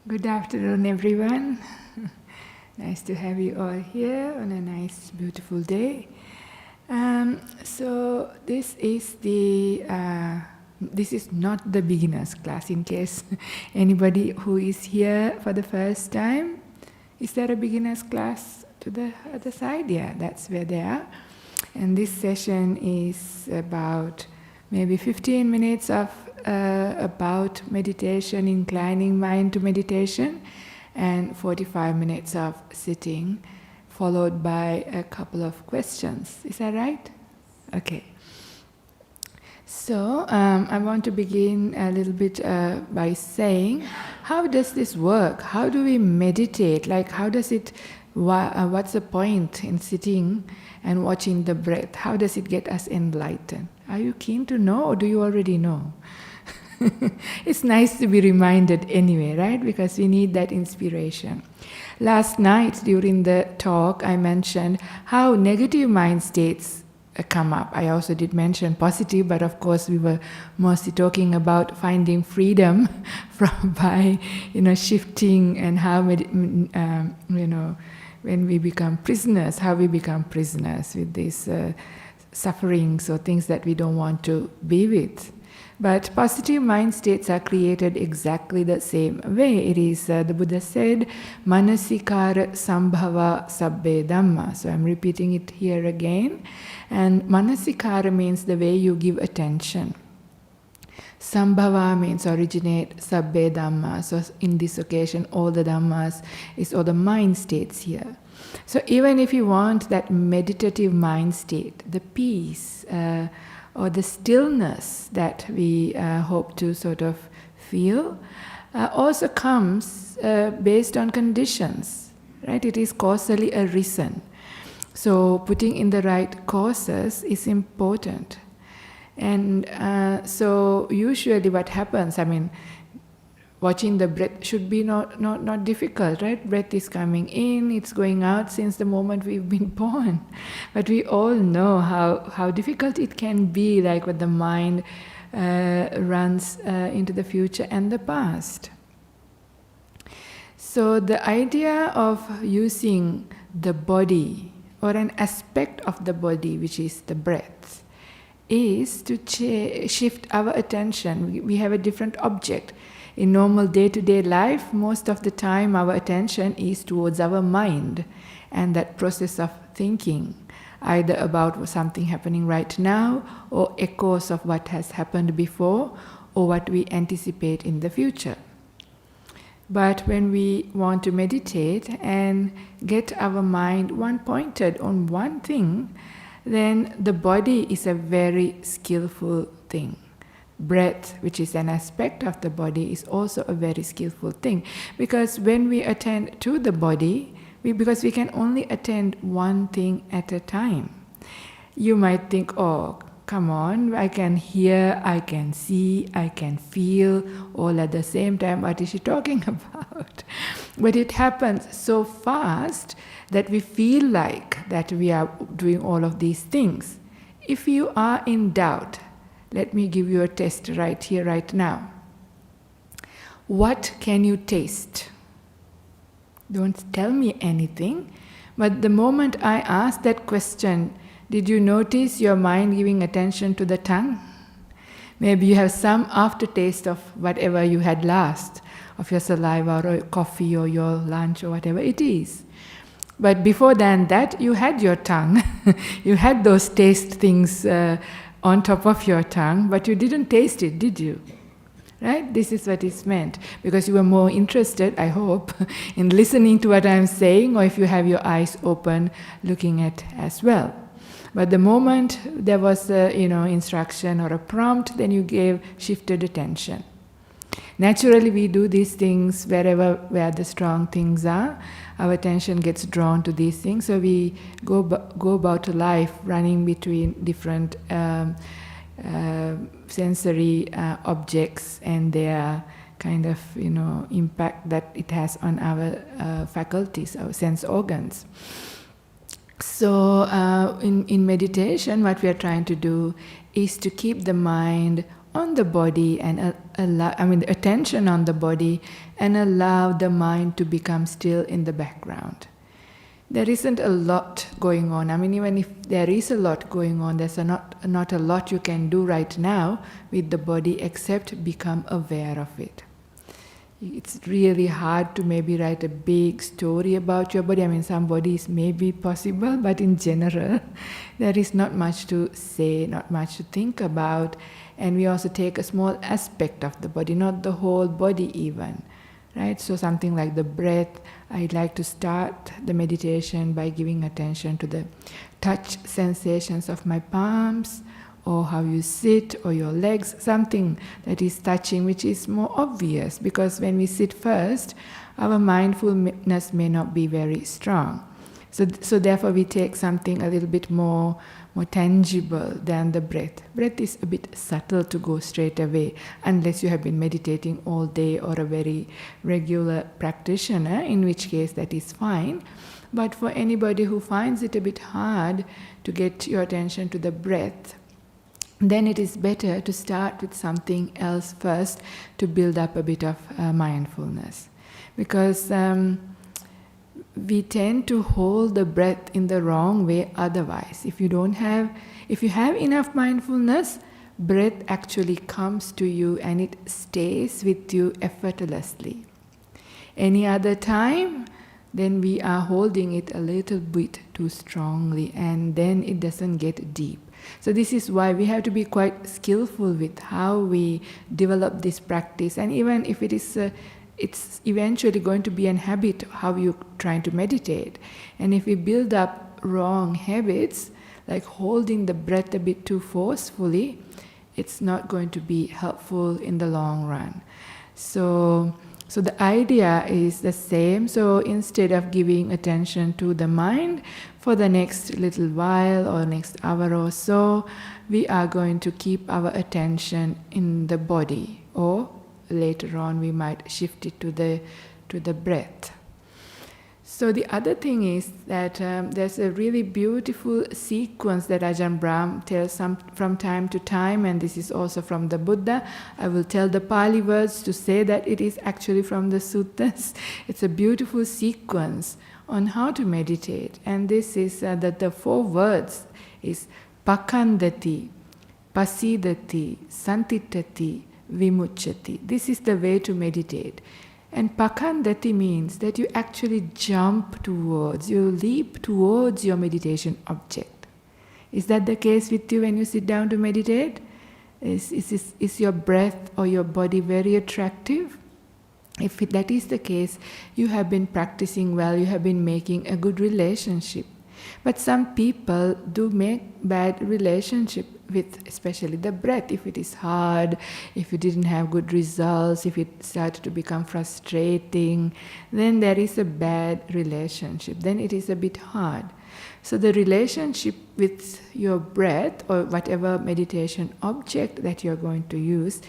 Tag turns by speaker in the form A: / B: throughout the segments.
A: Good afternoon, everyone. Nice to have you all here on a nice, beautiful day. So this is not the beginners class. In case anybody who is here for the first time, is there a beginners class to the other side? Yeah, that's where they are. And this session is about maybe 15 minutes of about meditation, inclining mind to meditation, and 45 minutes of sitting, followed by a couple of questions. Is that right? Okay. So I want to begin a little bit by saying, how does this work? How do we meditate? Like, how does it? What's the point in sitting and watching the breath? How does it get us enlightened? Are you keen to know, or do you already know? It's nice to be reminded anyway, right? Because we need that inspiration. Last night during the talk, I mentioned how negative mind states come up. I also did mention positive, but of course we were mostly talking about finding freedom by shifting, and how when we become prisoners, how we become prisoners with these sufferings or things that we don't want to be with. But positive mind states are created exactly the same way. It is, the Buddha said, manasikara sambhava sabbe dhamma. So I'm repeating it here again. And manasikara means the way you give attention. Sambhava means originate, sabbe dhamma. So in this occasion, all the dhammas is all the mind states here. So even if you want that meditative mind state, the peace, or the stillness that we hope to sort of feel, also comes based on conditions, right? It is causally arisen. So putting in the right causes is important. And so usually what happens, watching the breath should be not difficult, right? Breath is coming in, it's going out since the moment we've been born. But we all know how difficult it can be, like when the mind runs into the future and the past. So the idea of using the body, or an aspect of the body, which is the breath, is to shift our attention. We have a different object. In normal day-to-day life, most of the time our attention is towards our mind and that process of thinking, either about something happening right now, or echoes of what has happened before, or what we anticipate in the future. But when we want to meditate and get our mind one-pointed on one thing, then the body is a very skillful thing. Breath, which is an aspect of the body, is also a very skillful thing. Because when we attend to the body, because we can only attend one thing at a time. You might think, oh, come on, I can hear, I can see, I can feel all at the same time. What is she talking about? But it happens so fast that we feel like that we are doing all of these things. If you are in doubt, let me give you a test right here, right now. What can you taste? Don't tell me anything, but the moment I ask that question, did you notice your mind giving attention to the tongue? Maybe you have some aftertaste of whatever you had last, of your saliva or coffee or your lunch or whatever it is. But before than that, you had your tongue. You had those taste things on top of your tongue, but you didn't taste it, did you? Right? This is what is meant. Because you were more interested, I hope, in listening to what I'm saying, or if you have your eyes open, looking at as well. But the moment there was a instruction or a prompt, then you shifted attention. Naturally, we do these things where the strong things are. Our attention gets drawn to these things, so we go about life running between different sensory objects and their kind of impact that it has on our faculties, our sense organs. So in meditation, what we are trying to do is to keep the mind on the body and the attention on the body, and allow the mind to become still in the background. There isn't a lot going on. Even if there is a lot going on, there's not a lot you can do right now with the body except become aware of it. It's really hard to maybe write a big story about your body. Some bodies may be possible, but in general, there is not much to say, not much to think about. And we also take a small aspect of the body, not the whole body even. Right? So something like the breath, I'd like to start the meditation by giving attention to the touch sensations of my palms, or how you sit, or your legs, something that is touching, which is more obvious, because when we sit first, our mindfulness may not be very strong. So therefore we take something a little bit more tangible than the breath. Breath is a bit subtle to go straight away, unless you have been meditating all day or a very regular practitioner, in which case that is fine. But for anybody who finds it a bit hard to get your attention to the breath, then it is better to start with something else first to build up a bit of mindfulness. Because we tend to hold the breath in the wrong way otherwise. If you have enough mindfulness, breath actually comes to you and it stays with you effortlessly. Any other time, then we are holding it a little bit too strongly, and then it doesn't get deep. So this is why we have to be quite skillful with how we develop this practice. And even if it is it's eventually going to be an habit how you're trying to meditate. And if we build up wrong habits, like holding the breath a bit too forcefully, it's not going to be helpful in the long run. So the idea is the same. So instead of giving attention to the mind for the next little while or next hour or so, we are going to keep our attention in the body, or later on we might shift it to the breath. So the other thing is that there's a really beautiful sequence that Ajahn Brahm tells from time to time, and this is also from the Buddha. I will tell the Pali words to say that it is actually from the suttas. It's a beautiful sequence on how to meditate, and this is that the 4 words is pakandati, pasidati, santitati, vimucchati. This is the way to meditate. And pakandati means that you actually you leap towards your meditation object. Is that the case with you when you sit down to meditate? Is your breath or your body very attractive? If that is the case, you have been practicing well, you have been making a good relationship. But some people do make bad relationship with especially the breath. If it is hard, if you didn't have good results, if it started to become frustrating, then there is a bad relationship. Then it is a bit hard. So the relationship with your breath or whatever meditation object that you're going to use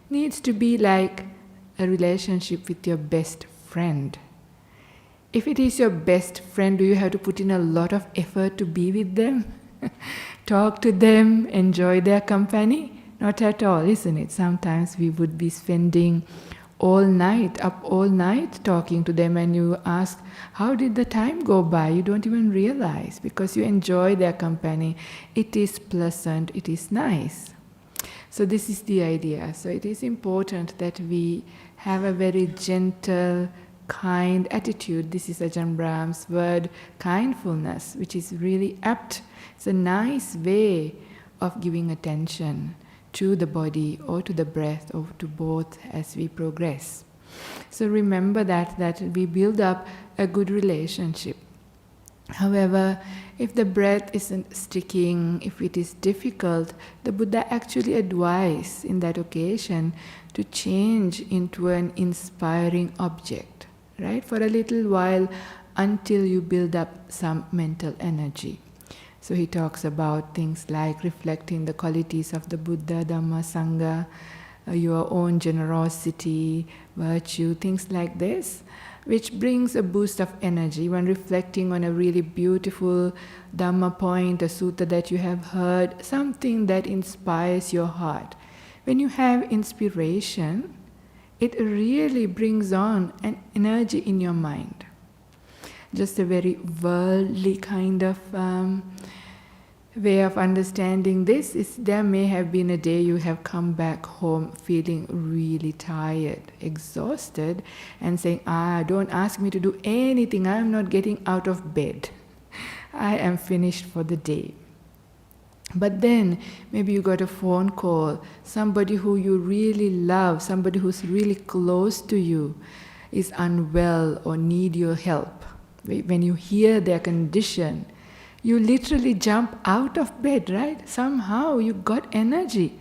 A: needs to be like a relationship with your best friend. If it is your best friend, do you have to put in a lot of effort to be with them? Talk to them, enjoy their company? Not at all, isn't it? Sometimes we would be spending up all night talking to them, and you ask, how did the time go by? You don't even realize, because you enjoy their company. It is pleasant, it is nice. So this is the idea. So it is important that we have a very gentle, kind attitude. This is Ajahn Brahm's word, kindfulness, which is really apt. It's a nice way of giving attention to the body or to the breath or to both as we progress. So remember that we build up a good relationship. However, if the breath isn't sticking, if it is difficult, the Buddha actually advised in that occasion to change into an inspiring object, right? For a little while until you build up some mental energy. So he talks about things like reflecting the qualities of the Buddha, Dhamma, Sangha, your own generosity, virtue, things like this, which brings a boost of energy when reflecting on a really beautiful Dhamma point, a sutta that you have heard, something that inspires your heart, when you have inspiration, it really brings on an energy in your mind. Just a very worldly kind of way of understanding this is there may have been a day you have come back home feeling really tired, exhausted, and saying, don't ask me to do anything, I'm not getting out of bed. I am finished for the day. But then maybe you got a phone call, somebody who you really love, somebody who's really close to you is unwell or need your help. When you hear their condition, you literally jump out of bed, right? Somehow you got energy.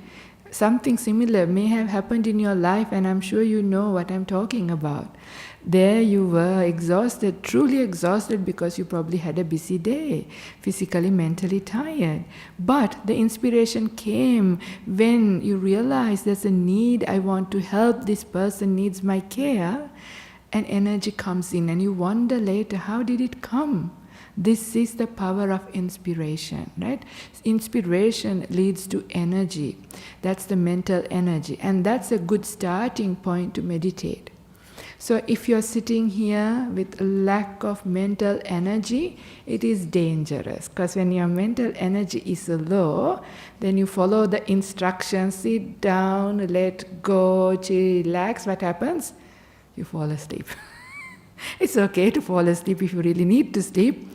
A: Something similar may have happened in your life, and I'm sure you know what I'm talking about. There you were exhausted, truly exhausted, because you probably had a busy day, physically, mentally tired. But the inspiration came when you realized there's a need, I want to help, this person needs my care, and energy comes in, and you wonder later, how did it come? This is the power of inspiration, right? Inspiration leads to energy. That's the mental energy, and that's a good starting point to meditate. So if you're sitting here with a lack of mental energy, it is dangerous, because when your mental energy is low, then you follow the instructions, sit down, let go, relax. What happens? You fall asleep. It's okay to fall asleep if you really need to sleep,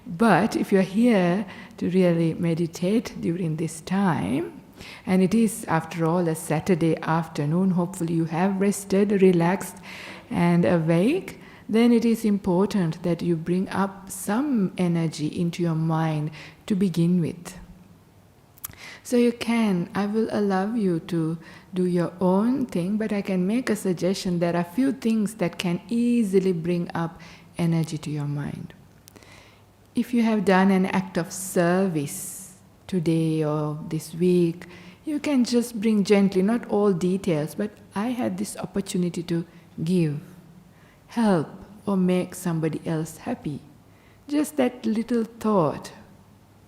A: but if you're here to really meditate during this time, and it is after all a Saturday afternoon, hopefully you have rested, relaxed and awake, then it is important that you bring up some energy into your mind to begin with. So you can, I will allow you to do your own thing, but I can make a suggestion. There are few things that can easily bring up energy to your mind. If you have done an act of service today or this week, you can just bring gently, not all details, but I had this opportunity to give, help, or make somebody else happy. Just that little thought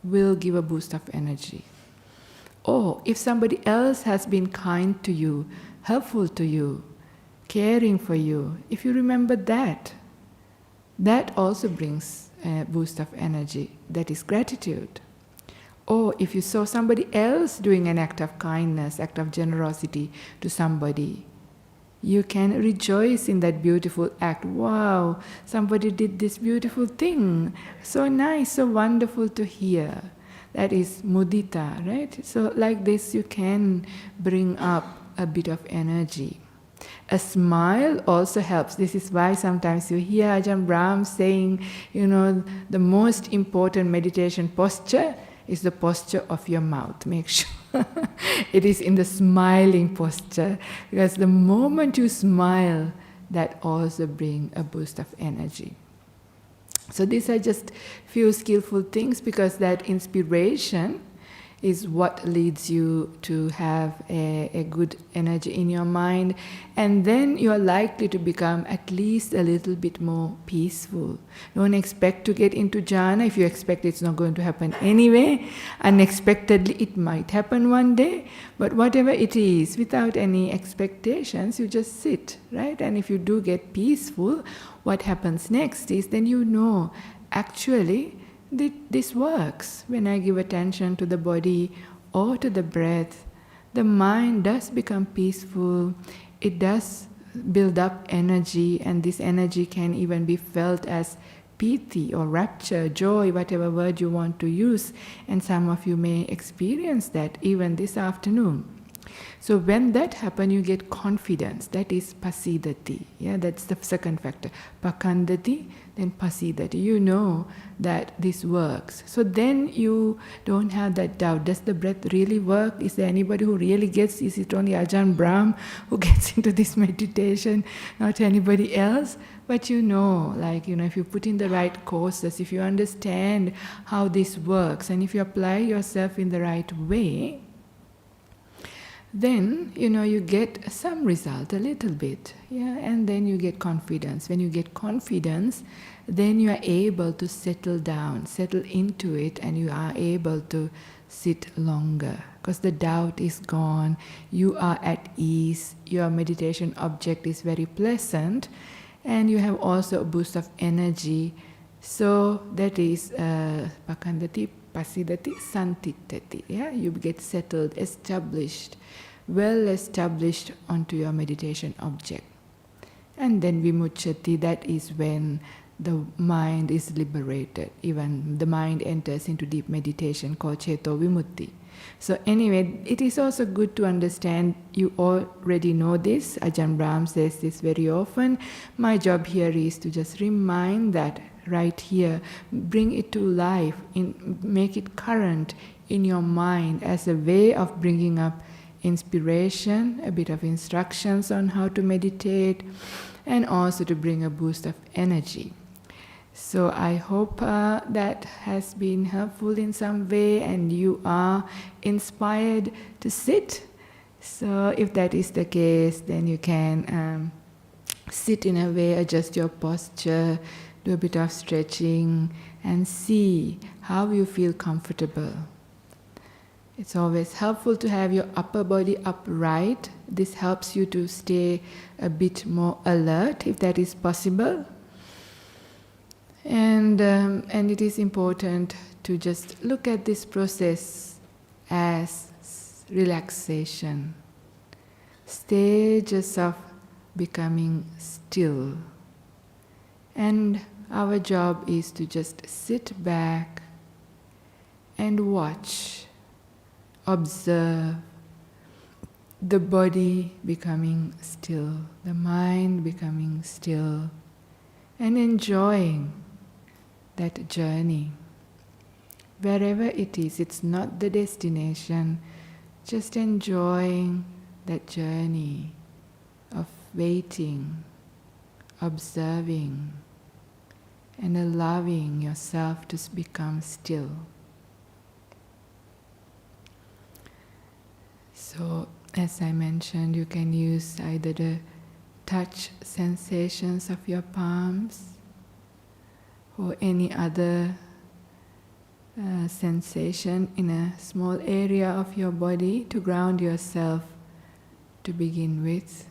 A: will give a boost of energy. Or if somebody else has been kind to you, helpful to you, caring for you, if you remember that, that also brings a boost of energy. That is gratitude. Or if you saw somebody else doing an act of kindness, act of generosity to somebody, you can rejoice in that beautiful act. Wow, somebody did this beautiful thing. So nice, so wonderful to hear. That is mudita, right? So like this you can bring up a bit of energy. A smile also helps. This is why sometimes you hear Ajahn Brahm saying, the most important meditation posture is the posture of your mouth. Make sure it is in the smiling posture, because the moment you smile, that also brings a boost of energy. So these are just few skillful things, because that inspiration is what leads you to have a good energy in your mind, and then you are likely to become at least a little bit more peaceful. Don't expect to get into jhana. If you expect it's not going to happen anyway, unexpectedly it might happen one day, but whatever it is, without any expectations, you just sit, right? And if you do get peaceful, what happens next is then actually this works. When I give attention to the body or to the breath, the mind does become peaceful. It does build up energy, and this energy can even be felt as piti or rapture, joy, whatever word you want to use. And some of you may experience that even this afternoon. So when that happens, you get confidence. That is pasidati. Yeah, that's the second factor. Pakandati, then pasidati. You know that this works. So then you don't have that doubt. Does the breath really work? Is there anybody who really gets? Is it only Ajahn Brahm who gets into this meditation, not anybody else? But if you put in the right courses, if you understand how this works, and if you apply yourself in the right way, then you get some result, a little bit, and then you get confidence. When you get confidence, then you are able to settle down, settle into it, and you are able to sit longer, because the doubt is gone, you are at ease, your meditation object is very pleasant, and you have also a boost of energy. So that is pakandati, pasidati, santitati. Yeah, you get settled, established, well established onto your meditation object. And then vimucchati, that is when the mind is liberated. Even the mind enters into deep meditation called ceto vimutti. So anyway, it is also good to understand, you already know this, Ajahn Brahm says this very often. My job here is to just remind that right here, bring it to life, make it current in your mind as a way of bringing up inspiration, a bit of instructions on how to meditate, and also to bring a boost of energy. So I hope that has been helpful in some way and you are inspired to sit. So if that is the case, then you can sit in a way, adjust your posture, do a bit of stretching and see how you feel comfortable. It's always helpful to have your upper body upright. This helps you to stay a bit more alert if that is possible. And it is important to just look at this process as relaxation, stages of becoming still. And our job is to just sit back and watch, observe the body becoming still, the mind becoming still, and enjoying that journey. Wherever it is, it's not the destination, just enjoying that journey of waiting, observing, and allowing yourself to become still. So, as I mentioned, you can use either the touch sensations of your palms or any other sensation in a small area of your body to ground yourself to begin with.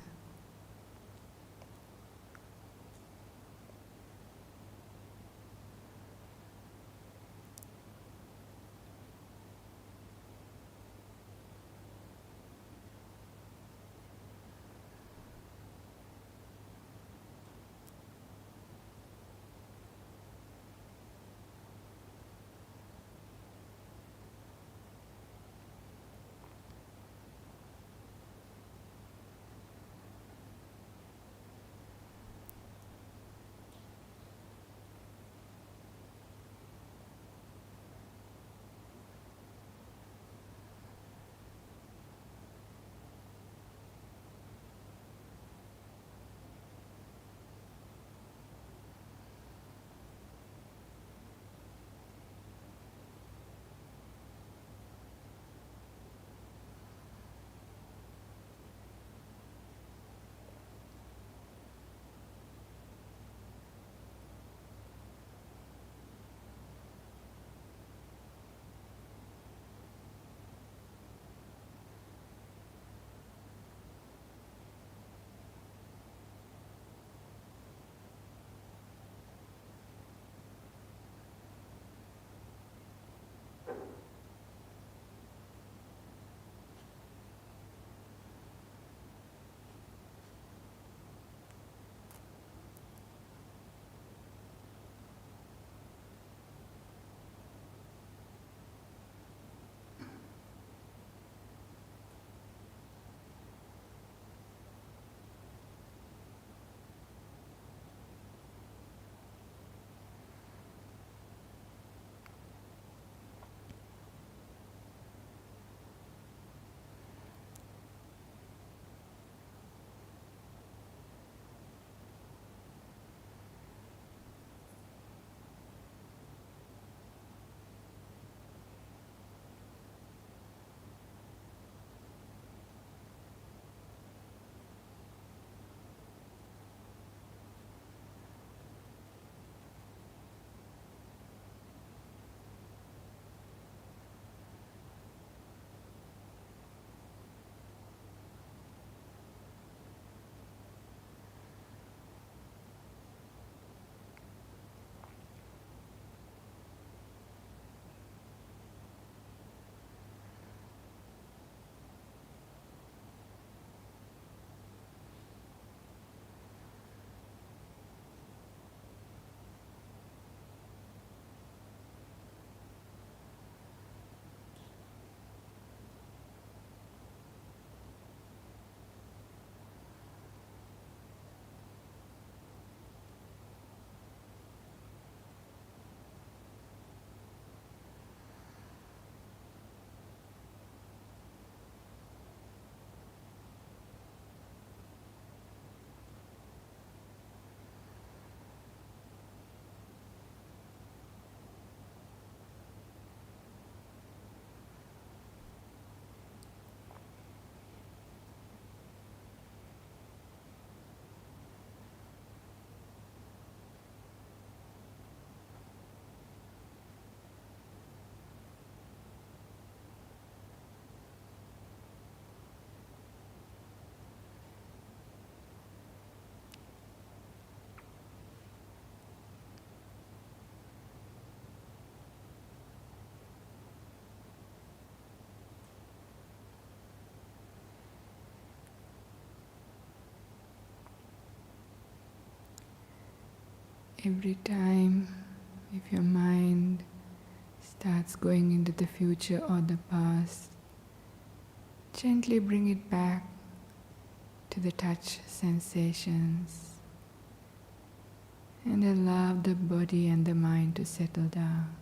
A: Every time if your mind starts going into the future or the past, gently bring it back to the touch sensations and allow the body and the mind to settle down.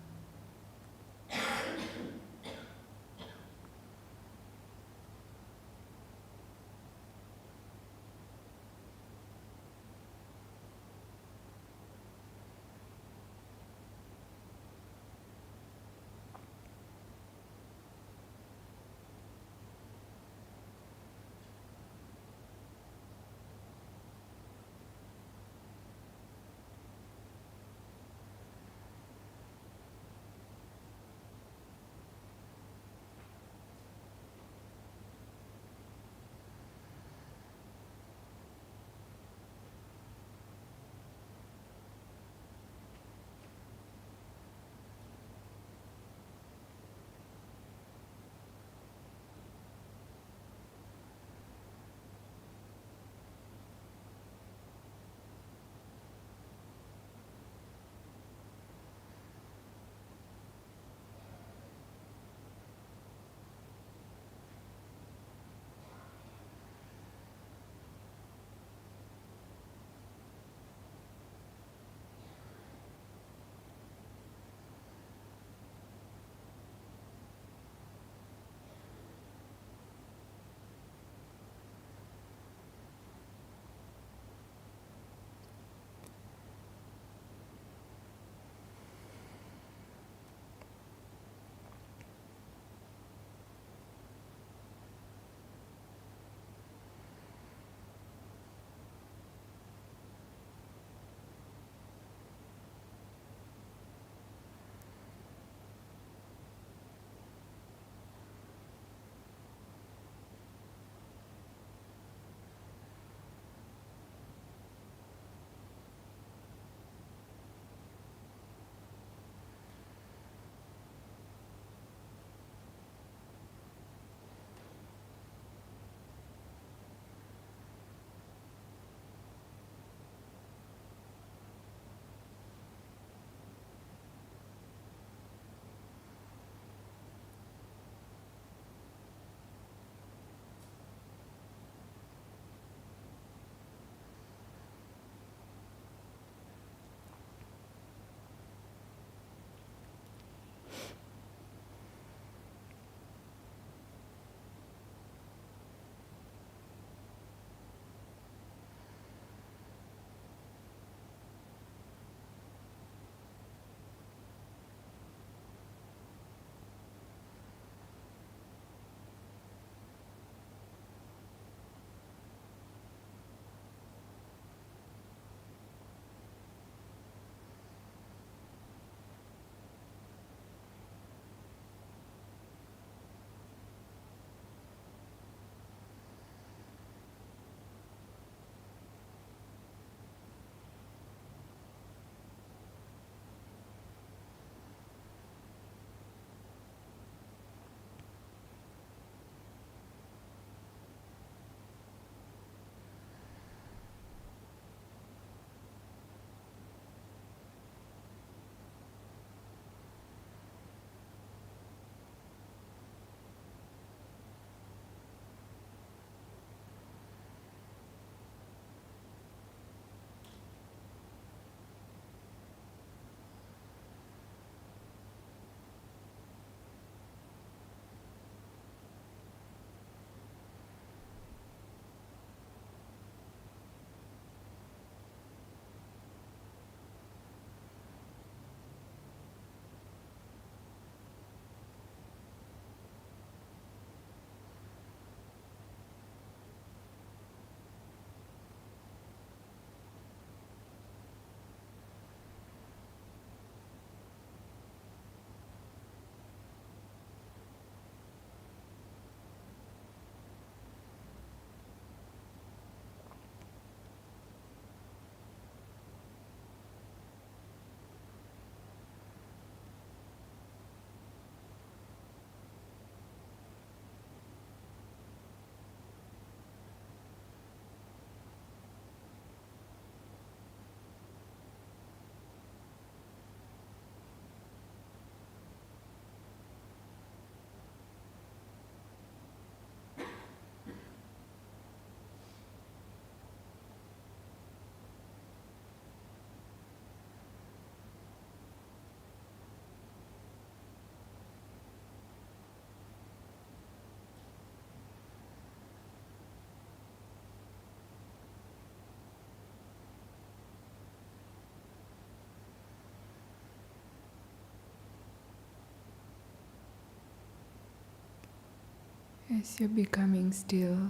A: As you're becoming still,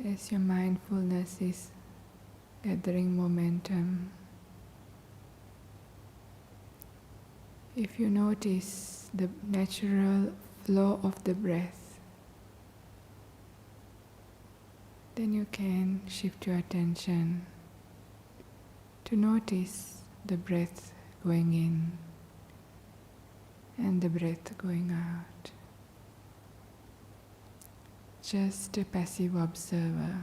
A: as your mindfulness is gathering momentum, if you notice the natural flow of the breath, then you can shift your attention to notice the breath going in and the breath going out. Just a passive observer.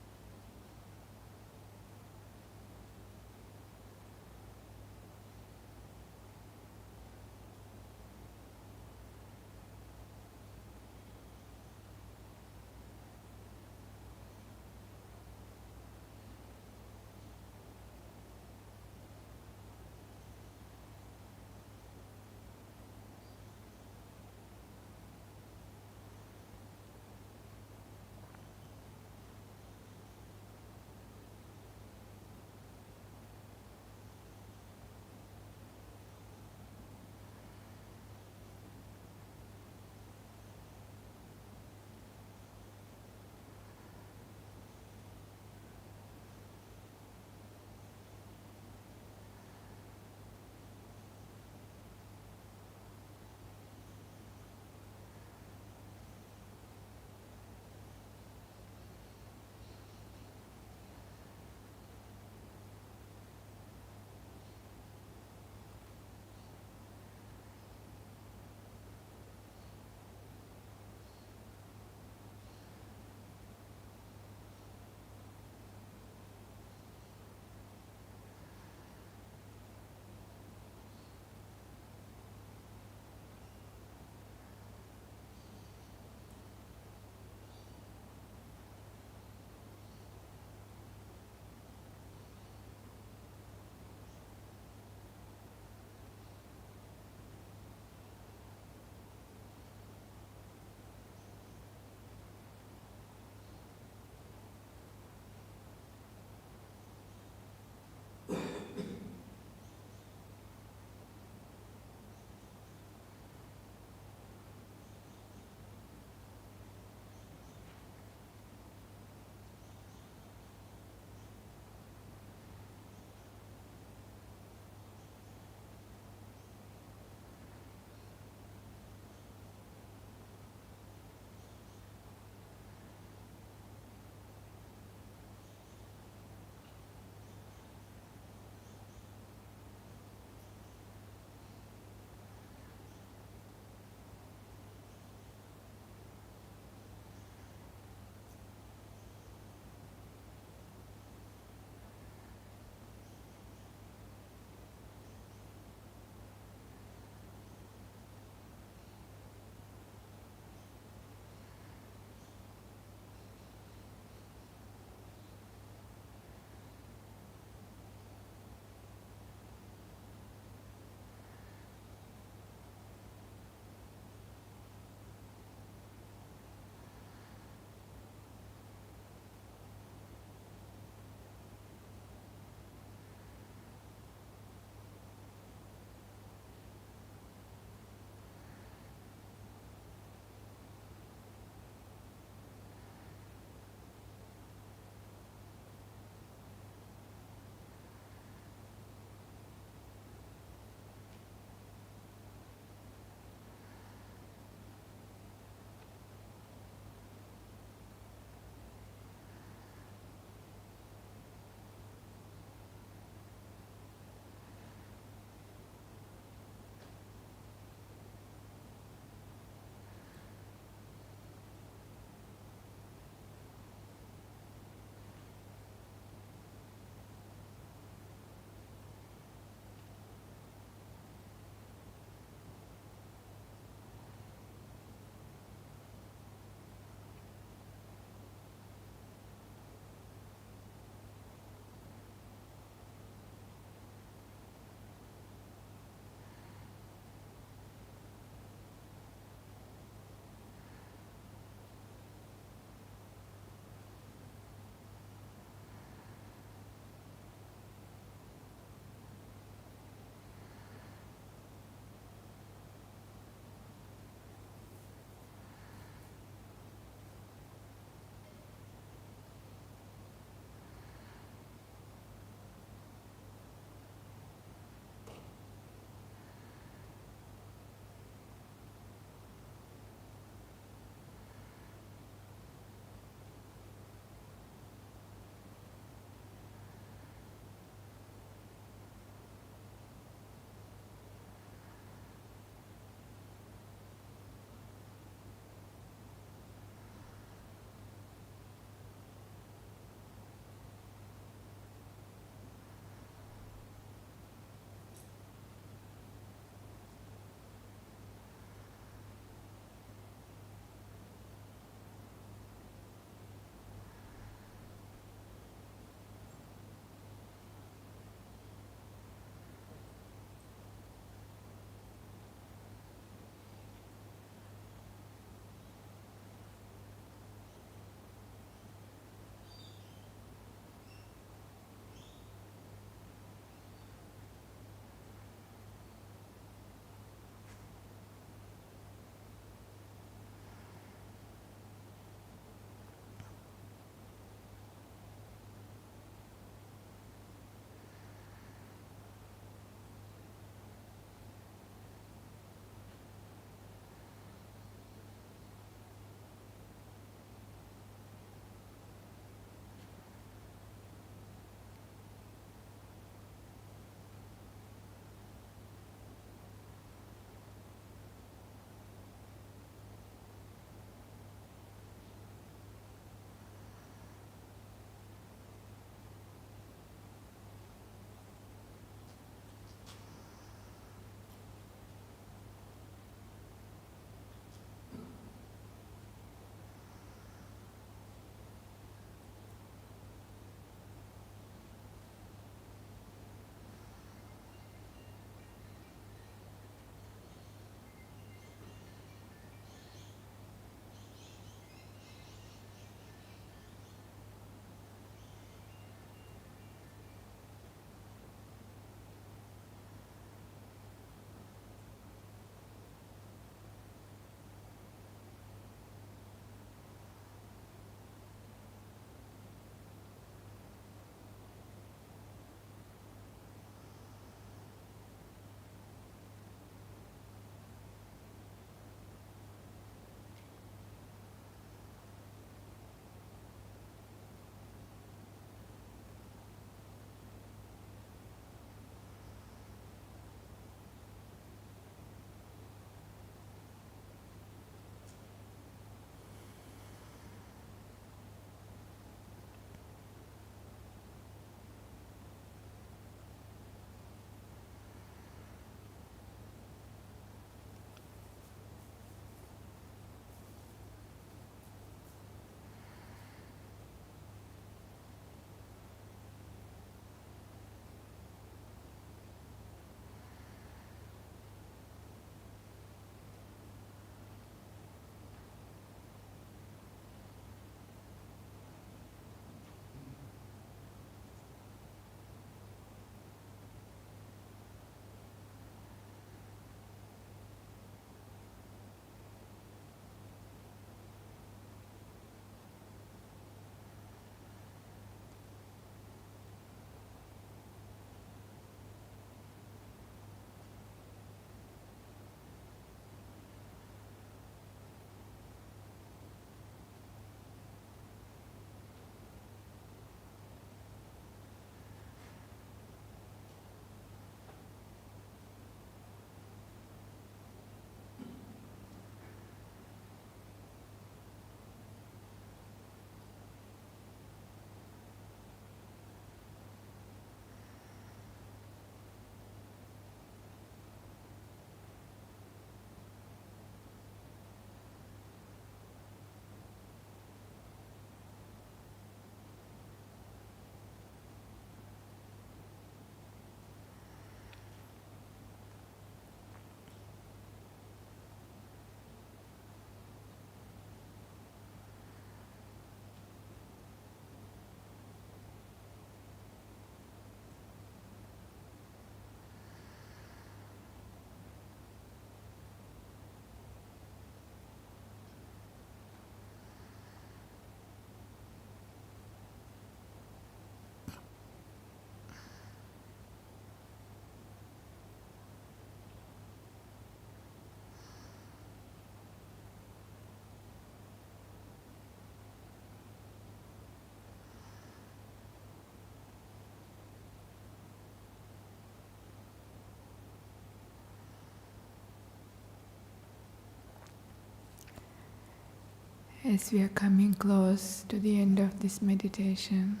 A: As we are coming close to the end of this meditation,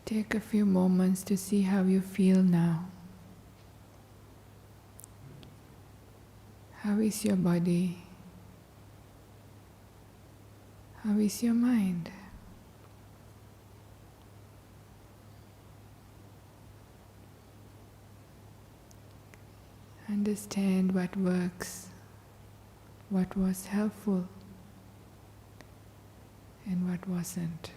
A: take a few moments to see how you feel now. How is your body? How is your mind? Understand what works, what was helpful, and what wasn't.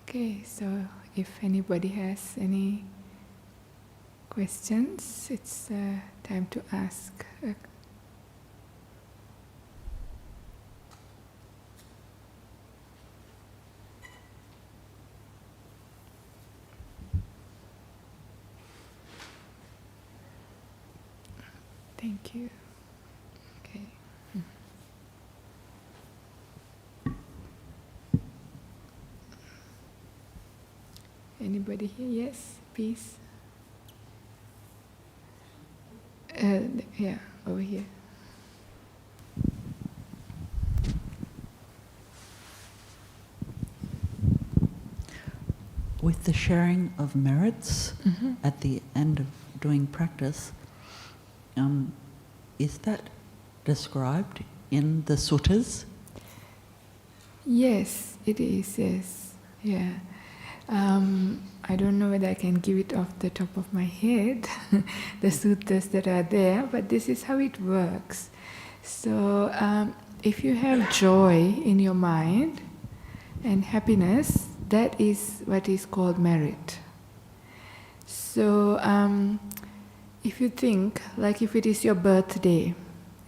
A: Okay, so if anybody has any questions, it's time to ask. Thank you. Okay. Anybody here? Yes, please. Yeah, over here.
B: With the sharing of merits at the end of doing practice, is that described in the suttas?
A: Yes, it is, yes. Yeah. I don't know whether I can give it off the top of my head, the suttas that are there, but this is how it works. So, if you have joy in your mind and happiness, that is what is called merit. So, if you think, like if it is your birthday,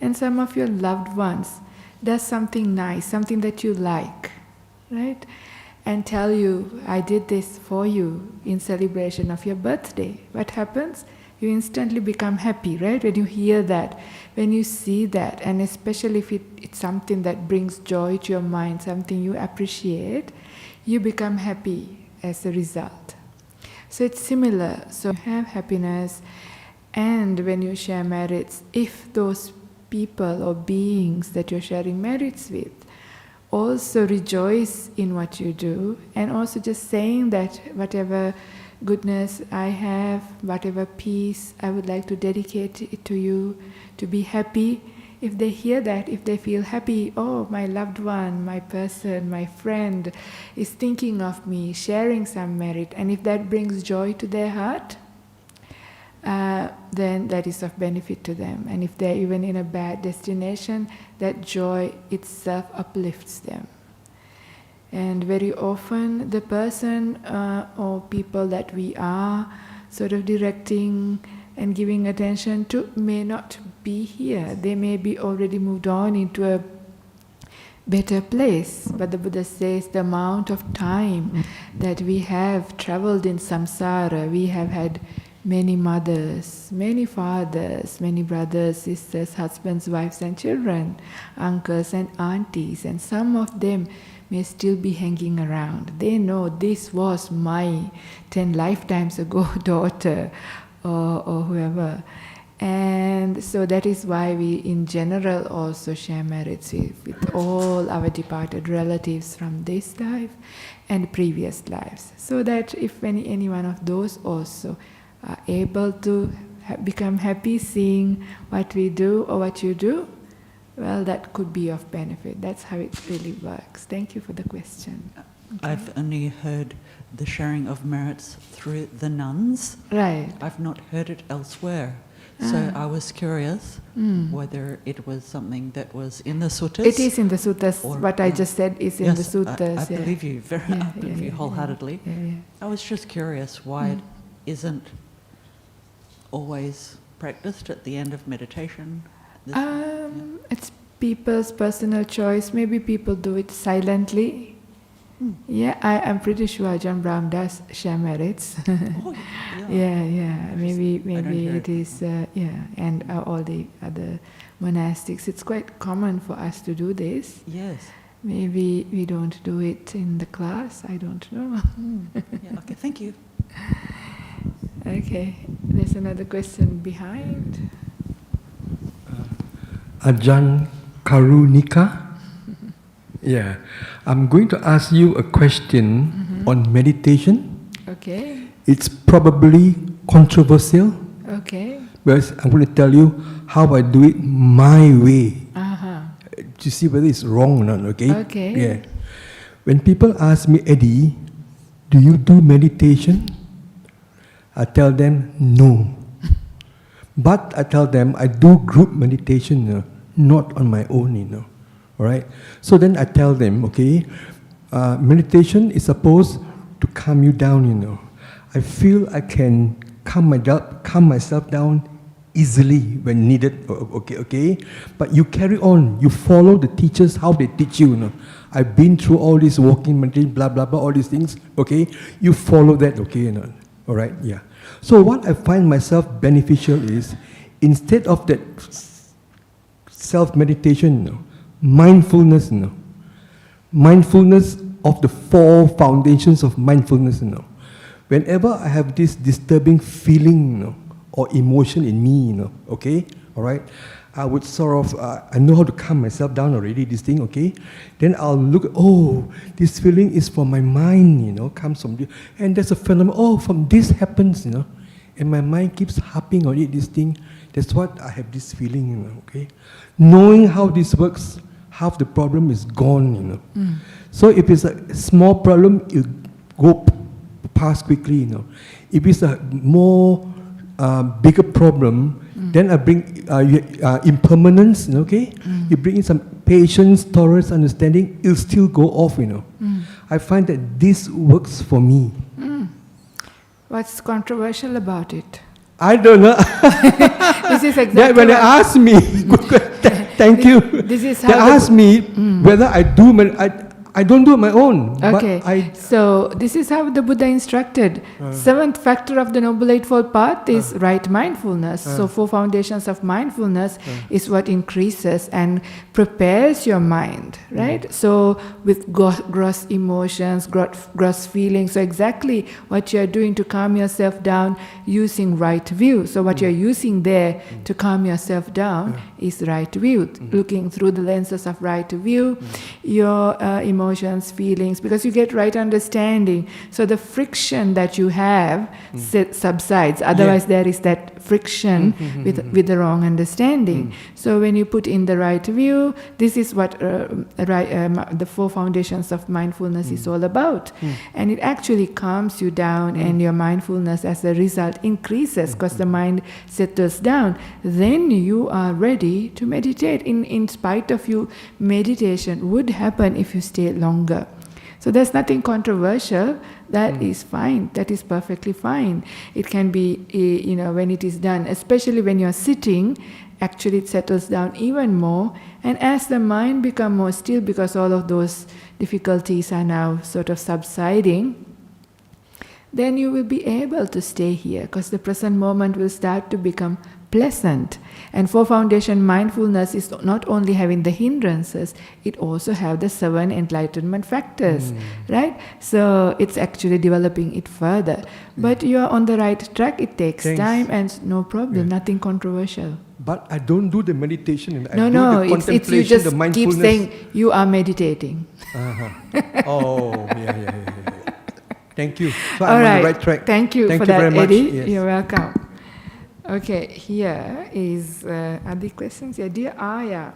A: and some of your loved ones does something nice, something that you like, right? And tell you, I did this for you in celebration of your birthday. What happens? You instantly become happy, right? When you hear that, when you see that, and especially if it's something that brings joy to your mind, something you appreciate, you become happy as a result. So it's similar. So you have happiness, and when you share merits, if those people or beings that you're sharing merits with also rejoice in what you do, and also just saying that whatever goodness I have, whatever peace, I would like to dedicate it to you, to be happy. If they hear that, if they feel happy, oh, my loved one, my person, my friend is thinking of me, sharing some merit, and if that brings joy to their heart, then that is of benefit to them. And if they're even in a bad destination, that joy itself uplifts them. And very often the person or people that we are sort of directing and giving attention to may not be here. They may be already moved on into a better place. But the Buddha says the amount of time that we have traveled in samsara, we have had many mothers, many fathers, many brothers, sisters, husbands, wives and children, uncles and aunties, and some of them may still be hanging around. They know this was my 10 lifetimes ago daughter or whoever. And And so that is why we in general also share merits with all our departed relatives from this life and previous lives. So that if any one of those also are able to become happy seeing what we do or what you do, well, that could be of benefit. That's how it really works. Thank you for the question. Okay.
B: I've only heard the sharing of merits through the nuns.
A: Right.
B: I've not heard it elsewhere. So I was curious whether it was something that was in the suttas.
A: It is in the suttas. What I just said is in the suttas.
B: I believe you I believe you wholeheartedly. I was just curious why it isn't always practiced at the end of meditation.
A: It's people's personal choice. Maybe people do it silently. Yeah, I'm pretty sure Ajahn Brahm does share merits. Maybe it is, and all the other monastics. It's quite common for us to do this.
B: Yes.
A: Maybe we don't do it in the class, I don't know.
B: Okay, thank you.
A: Okay, there's another question behind.
C: Ajahn Karunika. Yeah, I'm going to ask you a question on meditation.
A: Okay.
C: It's probably controversial.
A: Okay.
C: But I'm going to tell you how I do it my way. To see whether it's wrong or not, okay?
A: Okay.
C: Yeah. When people ask me, Eddie, do you do meditation? I tell them, no. But I tell them, I do group meditation, not on my own, Alright? So then I tell them, okay, meditation is supposed to calm you down, I feel I can calm myself down easily when needed, okay? But you carry on, you follow the teachers, how they teach you, I've been through all this walking meditation, blah, blah, blah, all these things, okay? You follow that, okay? Alright, yeah. So what I find myself beneficial is, instead of that self-meditation, mindfulness, mindfulness of the 4 foundations of mindfulness, Whenever I have this disturbing feeling, or emotion in me, okay, all right, I would sort of, I know how to calm myself down already, this thing, okay, then I'll look, this feeling is from my mind, comes from this, and there's a phenomenon, from this happens, and my mind keeps harping on it, this thing, that's what I have this feeling, okay. Knowing how this works, half the problem is gone, So if it's a small problem, you go past quickly, If it's a more bigger problem, then I bring impermanence, okay? You bring in some patience, tolerance, understanding, it'll still go off, I find that this works for me.
A: What's controversial about it?
C: I don't know.
A: This is exactly
C: when they ask me, thank you.
A: This is how
C: they ask me whether I do, I don't do it my own.
A: Okay, so this is how the Buddha instructed. 7th factor of the Noble Eightfold Path is right mindfulness. So 4 foundations of mindfulness is what increases and prepares your mind, right? So with gross emotions, gross feelings, so exactly what you're doing to calm yourself down using right view. So what you're using there to calm yourself down is right view. Looking through the lenses of right view, your emotions, feelings, because you get right understanding. So the friction that you have subsides. Otherwise, there is that friction with the wrong understanding. So when you put in the right view, this is what the 4 foundations of mindfulness is all about. And it actually calms you down, and your mindfulness as a result increases because the mind settles down. Then you are ready to meditate. In spite of you, meditation would happen if you stay longer. So there's nothing controversial. That is fine. That is perfectly fine. It can be, when it is done, especially when you're sitting, actually it settles down even more. And as the mind becomes more still, because all of those difficulties are now sort of subsiding, then you will be able to stay here, because the present moment will start to become pleasant. And four foundation mindfulness is not only having the hindrances, it also have the 7 enlightenment factors, right? So it's actually developing it further. But you are on the right track. It takes time and no problem, nothing controversial.
C: But I don't do the meditation. I
A: No,
C: do
A: no,
C: the
A: it's you just
C: the mindfulness.
A: keep saying you are meditating.
C: Oh, yeah. Thank you. So
A: All
C: I'm
A: right.
C: on the right track.
A: Thank you for
C: you
A: that,
C: very much.
A: Eddie.
C: Yes.
A: You're welcome. Okay, here is other questions. Yeah, dear Ayya,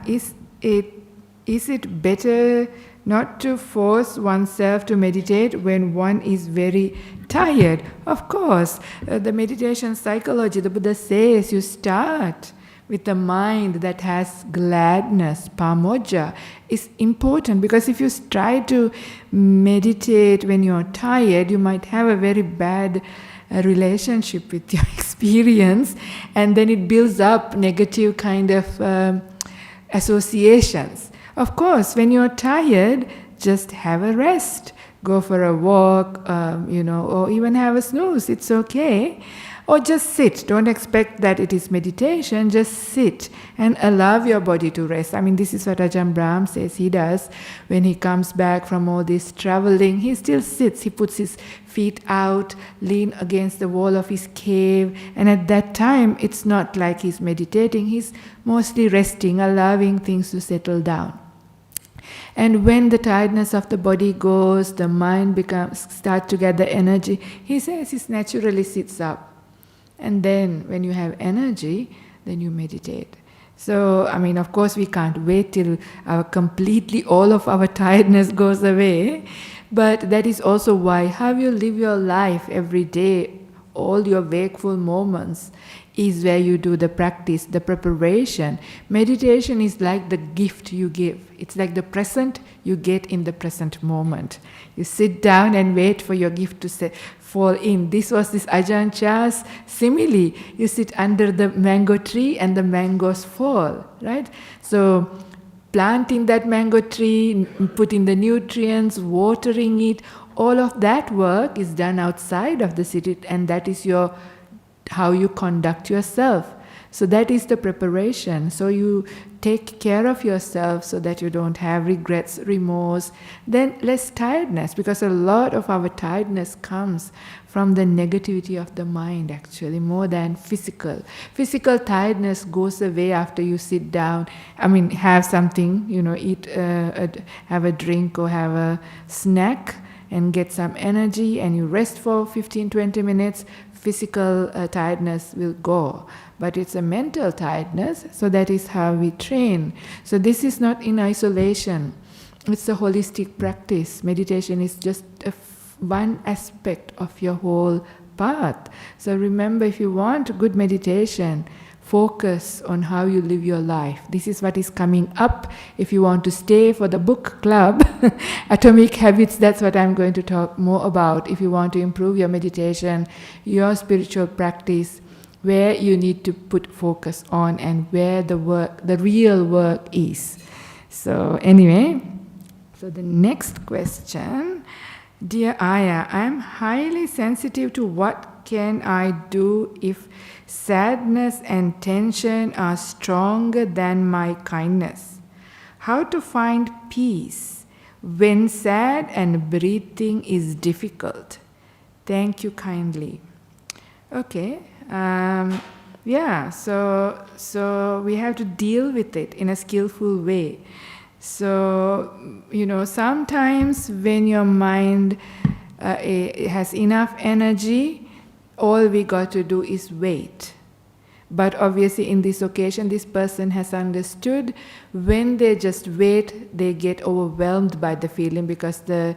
A: is it better not to force oneself to meditate when one is very tired? Of course, the meditation psychology, the Buddha says you start with a mind that has gladness, pamojja, is important, because if you try to meditate when you're tired, you might have a very bad relationship with your experience, and then it builds up negative kind of associations. Of course, when you're tired, just have a rest. Go for a walk, or even have a snooze. It's okay. Or just sit. Don't expect that it is meditation. Just sit and allow your body to rest. I mean, this is what Ajahn Brahm says he does when he comes back from all this traveling. He still sits. He puts his feet out, lean against the wall of his cave. And at that time, it's not like he's meditating. He's mostly resting, allowing things to settle down. And when the tiredness of the body goes, the mind starts to gather energy. He says he naturally sits up. And then when you have energy, then you meditate. So, I mean, of course we can't wait till all of our tiredness goes away. But that is also why how you live your life every day, all your wakeful moments, is where you do the practice, the preparation. Meditation is like the gift you give. It's like the present you get in the present moment. You sit down and wait for your gift to fall in. This was this Ajahn Chah's simile. You sit under the mango tree and the mangoes fall, right? So planting that mango tree, putting the nutrients, watering it, all of that work is done outside of the city, and that is how you conduct yourself. So that is the preparation. So you take care of yourself so that you don't have regrets, remorse, then less tiredness, because a lot of our tiredness comes from the negativity of the mind, actually, more than physical. Physical tiredness goes away after you sit down. I mean, have something, eat, have a drink or have a snack and get some energy, and you rest for 15-20 minutes. Physical tiredness will go, but it's a mental tiredness, so that is how we train. So this is not in isolation, it's a holistic practice. Meditation is just one aspect of your whole path. So remember, if you want good meditation, focus on how you live your life. This is what is coming up. If you want to stay for the book club, Atomic Habits, that's what I'm going to talk more about. If you want to improve your meditation, your spiritual practice, where you need to put focus on and where the real work is. So anyway, so the next question. Dear Ayya, I am highly sensitive to what can I do if sadness and tension are stronger than my kindness. How to find peace when sad and breathing is difficult? Thank you kindly. Okay. So we have to deal with it in a skillful way. So, sometimes when your mind has enough energy, all we got to do is wait. But obviously in this occasion, this person has understood when they just wait, they get overwhelmed by the feeling, because the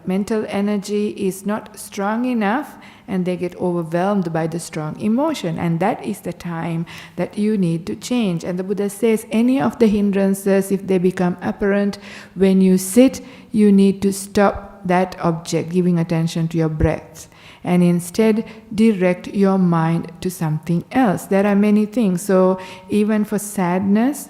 A: mental energy is not strong enough, and they get overwhelmed by the strong emotion. And that is the time that you need to change. And the Buddha says any of the hindrances, if they become apparent when you sit, you need to stop that object, giving attention to your breath, and instead direct your mind to something else. There are many things. So even for sadness,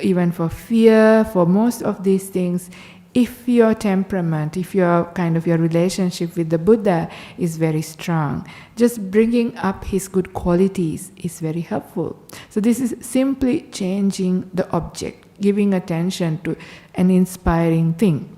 A: even for fear, for most of these things, if your temperament, if your kind of your relationship with the Buddha is very strong, just bringing up his good qualities is very helpful. So this is simply changing the object, giving attention to an inspiring thing.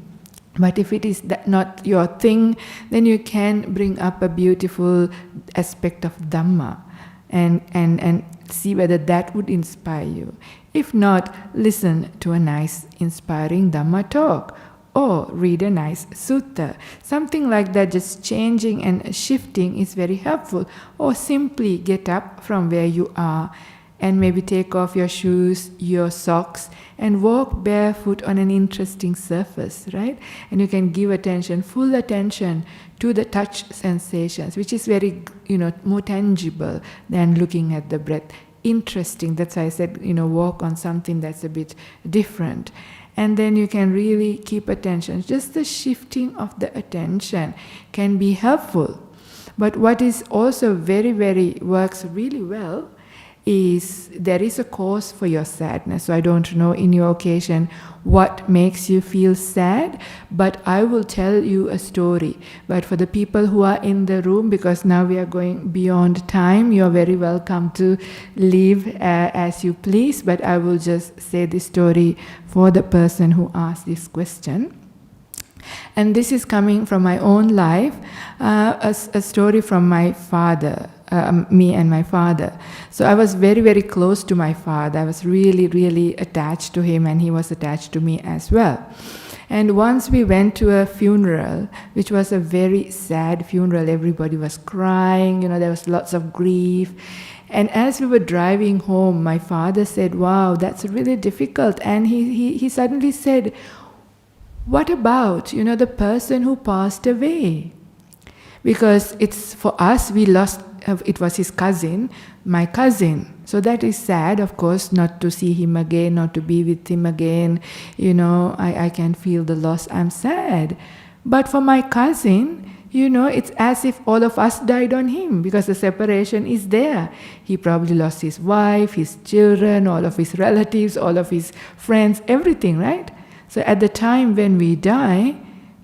A: But if it is not your thing, then you can bring up a beautiful aspect of Dhamma and see whether that would inspire you. If not, listen to a nice, inspiring Dhamma talk or read a nice sutta. Something like that, just changing and shifting is very helpful. Or simply get up from where you are and maybe take off your shoes, your socks, and walk barefoot on an interesting surface, right? And you can give attention, full attention to the touch sensations, which is very, more tangible than looking at the breath. Interesting, that's why I said, walk on something that's a bit different. And then you can really keep attention. Just the shifting of the attention can be helpful. But what is also very, very works really well is there is a cause for your sadness. So I don't know in your occasion what makes you feel sad, but I will tell you a story. But for the people who are in the room, because now we are going beyond time, you're very welcome to leave as you please, but I will just say this story for the person who asked this question. And this is coming from my own life, a story from my father. Me and my father. So I was very, very close to my father. I was really, really attached to him, and he was attached to me as well. And once we went to a funeral, which was a very sad funeral. Everybody was crying, there was lots of grief. And as we were driving home, my father said, "Wow, that's really difficult." And he suddenly said, "What about, the person who passed away?" Because it's for us, we lost, it was his cousin, my cousin. So that is sad, of course, not to see him again, not to be with him again. I can feel the loss, I'm sad. But for my cousin, it's as if all of us died on him, because the separation is there. He probably lost his wife, his children, all of his relatives, all of his friends, everything, right? So at the time when we die,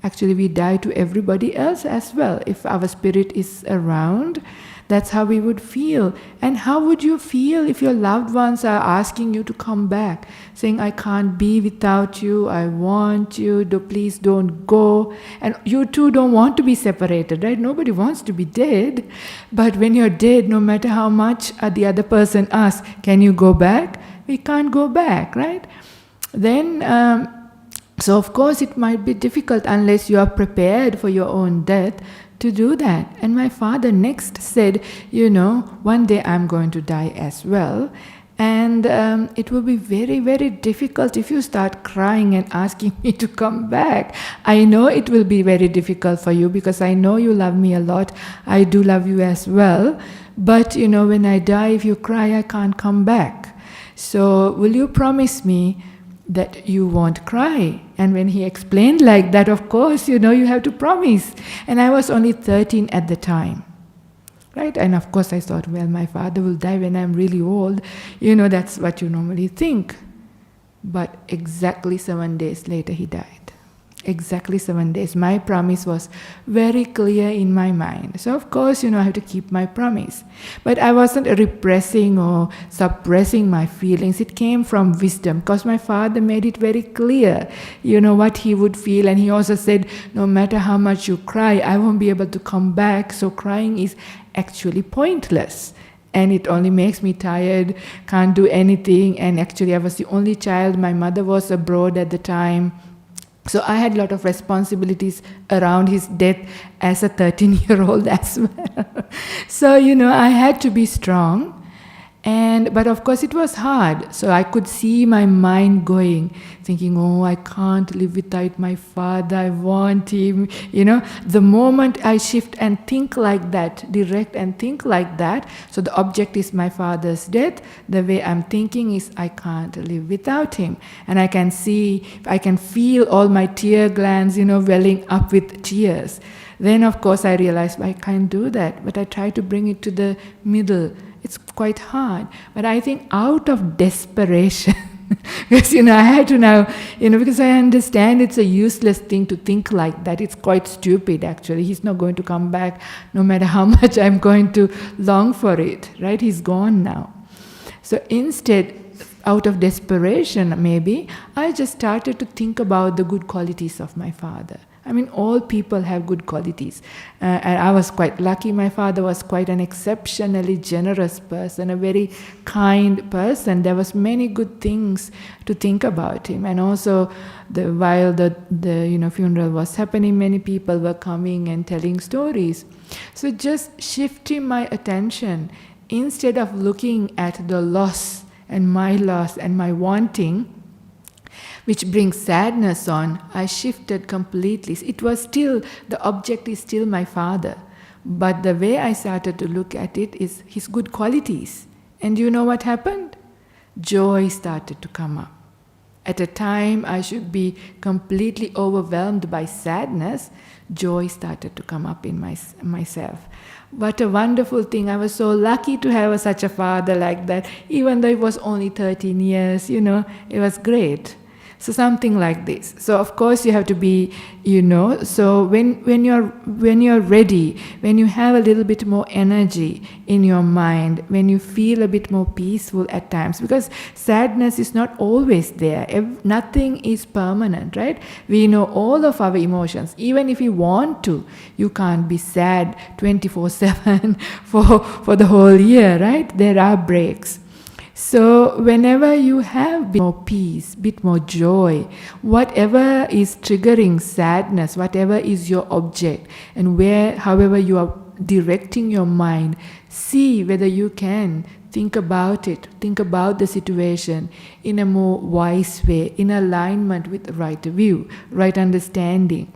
A: actually we die to everybody else as well. If our spirit is around, that's how we would feel. And how would you feel if your loved ones are asking you to come back, saying, "I can't be without you, I want you, please don't go." And you too don't want to be separated, right? Nobody wants to be dead. But when you're dead, no matter how much the other person asks, "Can you go back?" We can't go back, right? Then, so of course it might be difficult unless you are prepared for your own death to do that. And my father next said, one day I'm going to die as well. And it will be very, very difficult if you start crying and asking me to come back. I know it will be very difficult for you because I know you love me a lot. I do love you as well. But, when I die, if you cry, I can't come back. So will you promise me that you won't cry? And when he explained like that, of course, you have to promise. And I was only 13 at the time, right? And of course I thought, well, my father will die when I'm really old. That's what you normally think. But exactly 7 days later, he died. Exactly 7 days. My promise was very clear in my mind. So of course, I have to keep my promise. But I wasn't repressing or suppressing my feelings. It came from wisdom, because my father made it very clear, what he would feel. And he also said, no matter how much you cry, I won't be able to come back. So crying is actually pointless. And it only makes me tired, can't do anything. And actually I was the only child. My mother was abroad at the time. So I had a lot of responsibilities around his death as a 13-year-old as well. So, I had to be strong. But of course it was hard. So I could see my mind going, thinking, oh, I can't live without my father, I want him. The moment I shift and think like that, direct and think like that, so the object is my father's death, the way I'm thinking is I can't live without him. And I can feel all my tear glands, welling up with tears. Then of course I realized I can't do that, but I try to bring it to the middle. It's quite hard, but I think out of desperation, Because, I had to now, because I understand it's a useless thing to think like that. It's quite stupid, actually. He's not going to come back no matter how much I'm going to long for it, right? He's gone now. So instead, out of desperation, maybe, I just started to think about the good qualities of my father. I mean, all people have good qualities. And I was quite lucky. My father was quite an exceptionally generous person, a very kind person. There was many good things to think about him. And also, while the funeral was happening, many people were coming and telling stories. So just shifting my attention, instead of looking at the loss and my wanting, which brings sadness on, I shifted completely. It was still, the object is still my father. But the way I started to look at it is his good qualities. And you know what happened? Joy started to come up. At a time I should be completely overwhelmed by sadness, joy started to come up in myself. What a wonderful thing. I was so lucky to have such a father like that. Even though it was only 13 years, it was great. So something like this. So of course you have to be, so when you're ready, when you have a little bit more energy in your mind, when you feel a bit more peaceful at times, because sadness is not always there. Nothing is permanent, right? We know all of our emotions. Even if you want to, you can't be sad 24/7 for the whole year, right? There are breaks. So whenever you have a bit more peace, bit more joy, whatever is triggering sadness, whatever is your object, and however you are directing your mind, see whether you can think about it, think about the situation in a more wise way, in alignment with the right view, right understanding.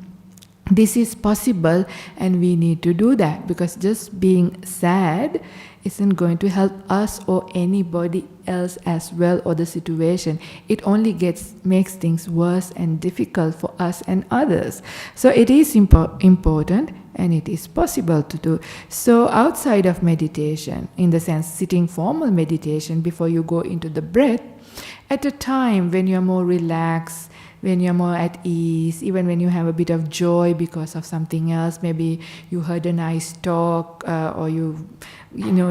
A: This is possible, and we need to do that, because just being sad isn't going to help us or anybody else as well, or the situation. It only makes things worse and difficult for us and others. So it is important, and it is possible to do. So outside of meditation, in the sense sitting formal meditation before you go into the breath, at a time when you're more relaxed, when you're more at ease, even when you have a bit of joy because of something else, maybe you heard a nice talk, or you've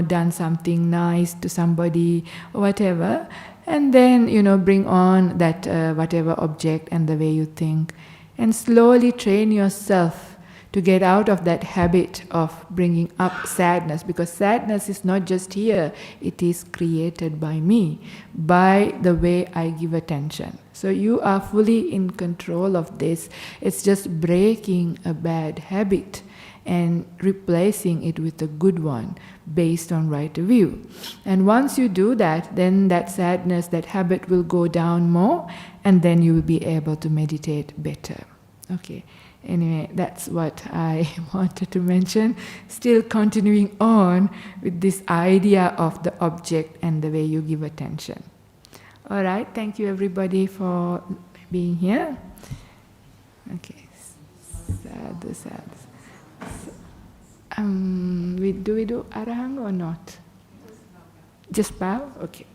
A: done something nice to somebody, or whatever, and then bring on that whatever object and the way you think, and slowly train yourself to get out of that habit of bringing up sadness, because sadness is not just here, it is created by me, by the way I give attention. So you are fully in control of this. It's just breaking a bad habit and replacing it with a good one based on right view. And once you do that, then that sadness, that habit will go down more, and then you will be able to meditate better. Okay. Anyway, that's what I wanted to mention. Still continuing on with this idea of the object and the way you give attention. All right, thank you everybody for being here. Okay, sadhu. Do we do Arahanga or not? Just bow? Okay.